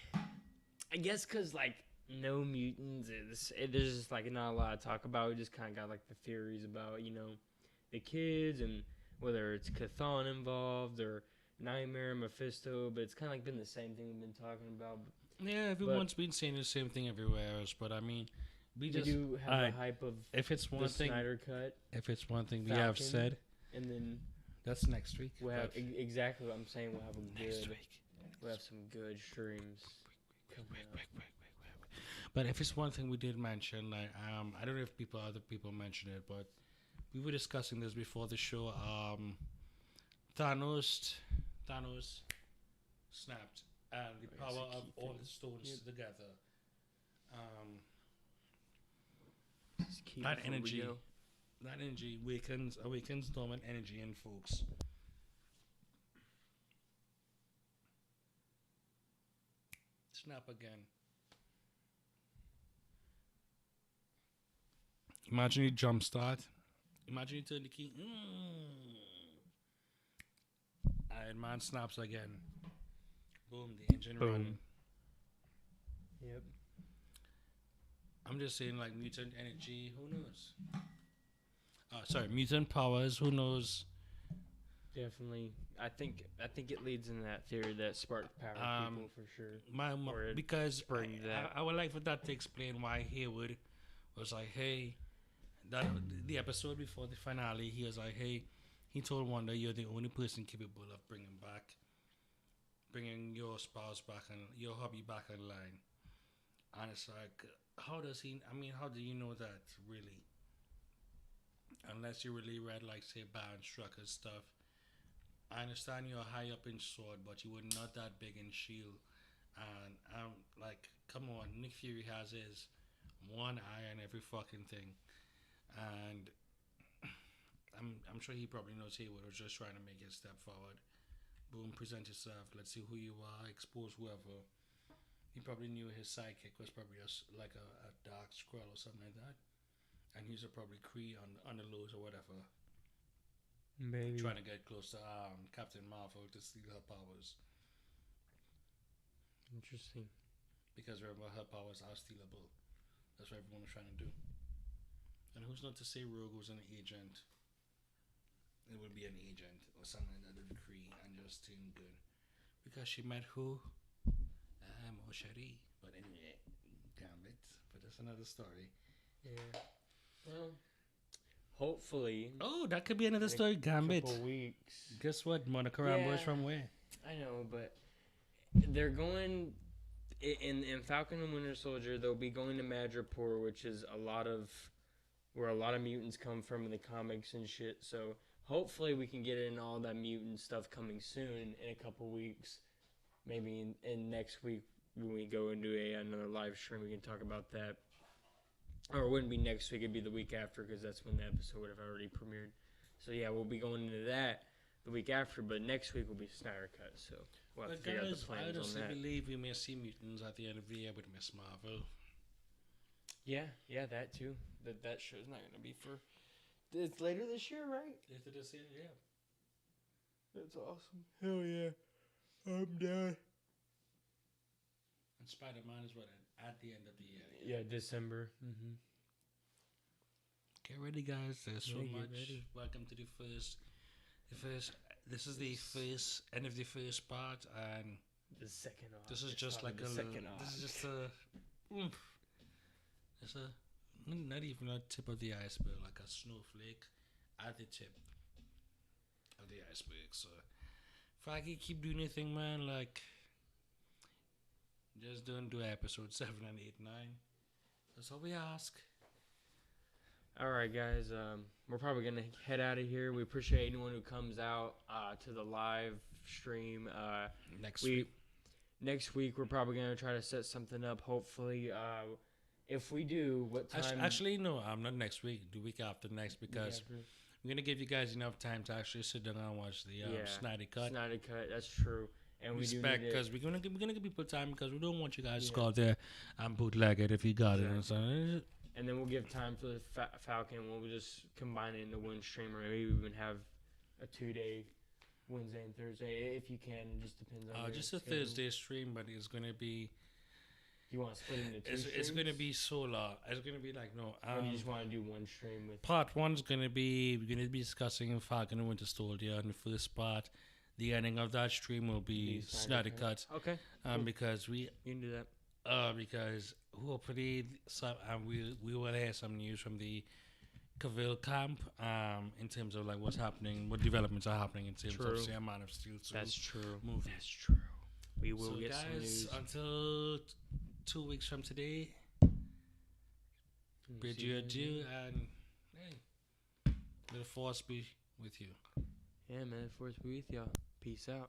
I guess because like no mutants, there's just like not a lot to talk about. We just kind of got like the theories about the kids and whether it's Chthon involved or Nightmare, Mephisto, but it's kind of like been the same thing we've been talking about. Yeah, everyone's been saying the same thing everywhere else, but I mean, we do have the hype of if it's one the thing, Snyder Cut. If it's one thing we Falcon, have said, and then that's next week. We'll have exactly what I'm saying. We'll have a next good. Week. We'll have some good streams. But if it's one thing we did mention, like I don't know if other people mentioned it, but we were discussing this before the show. Thanos snapped, and the power of all the stones together Just keep that it energy. That energy awakens dormant energy in folks. Snap again. Imagine you jumpstart. Imagine you turn the key. And man snaps again. Boom, the engine running. Yep. I'm just saying, like, mutant energy. Who knows? Mutant powers. Who knows? Definitely. I think it leads in that theory that spark power people for sure. Because I would like for that to explain why Hayward was like, hey, that the episode before the finale, he was like, hey, he told Wanda, you're the only person capable of bringing your spouse back and your hubby back in line. And it's like, how do you know that, really? Unless you really read, like, say, Baron Strucker's stuff. I understand you're high up in sword, but you were not that big in shield. And I'm like, come on, Nick Fury has his one eye on every fucking thing. And I'm sure he probably knows Hayward was just trying to make a step forward. Boom, present yourself. Let's see who you are. Expose whoever. He probably knew his sidekick was probably a dark scroll or something like that. And he's probably Kree on the lows or whatever. Maybe. Trying to get close to Captain Marvel to steal her powers. Interesting. Because remember, her powers are stealable. That's what everyone was trying to do. And who's not to say Rogue was an agent? It would be an agent or something like that with Kree and just turn good. Because she met who? Moshari. But anyway, Gambit. But that's another story. Yeah. Well, hopefully. Oh, that could be another story. Gambit. Couple weeks. Guess what? Monica Rambeau is from where? I know, but they're going in Falcon and Winter Soldier. They'll be going to Madripoor, which is where a lot of mutants come from in the comics and shit. So hopefully we can get in all that mutant stuff coming soon in a couple weeks. Maybe in next week when we go into another live stream, we can talk about that. Or it wouldn't be next week, it'd be the week after, because that's when the episode would have already premiered. So yeah, we'll be going into that the week after, but next week will be Snyder Cut, so we'll have to figure out the plans on that. I honestly believe we may see mutants at the end of the year with Miss Marvel. Yeah, that too. That show's not going to be for... It's later this year, right? Later this year, yeah. That's awesome. Hell yeah. I'm down. And Spider-Man is what, at the end of the year? Yeah, December. Mm-hmm. Get ready, guys. There's so much. Ready. Welcome to the first. This is the first end of the first part, and the second off. This is just like a second off. This is just a. It's not even a tip of the iceberg, like a snowflake at the tip of the iceberg. So, Froggy, keep doing your thing, man. Like, just don't do episode 7 and 8, 9. That's all we ask. All right, guys. We're probably gonna head out of here. We appreciate anyone who comes out to the live stream next week. Next week, we're probably gonna try to set something up. Hopefully, if we do, what time? Actually, no. Not next week. The week after next, because we're gonna give you guys enough time to actually sit down and watch the Snyder Cut. Snyder Cut. That's true. And respect, because we're gonna give people time, because we don't want you guys to go out there and bootleg it if you got it. And then we'll give time for the Falcon. We'll just combine it into one stream, or maybe even have a 2-day Wednesday and Thursday if you can. It just depends on. Just a Thursday stream, but it's gonna be. You want to split it into two streams? It's gonna be solar. It's gonna be like no. Or you just want to do one stream with. Part 1's we're gonna be discussing Falcon and Winter Soldier, and the first part. The ending of that stream will be Snyder Cut. Okay. Cool. Because you can do that. Because hopefully we will hear some news from the Cavill camp in terms of like what's happening, what developments are happening in terms of say, Man of Steel 2 That's true. movie. That's true. We will get guys, some news. Until 2 weeks from today, bid you adieu, and hey, may the force be with you. Yeah, man, the force be with y'all. Peace out.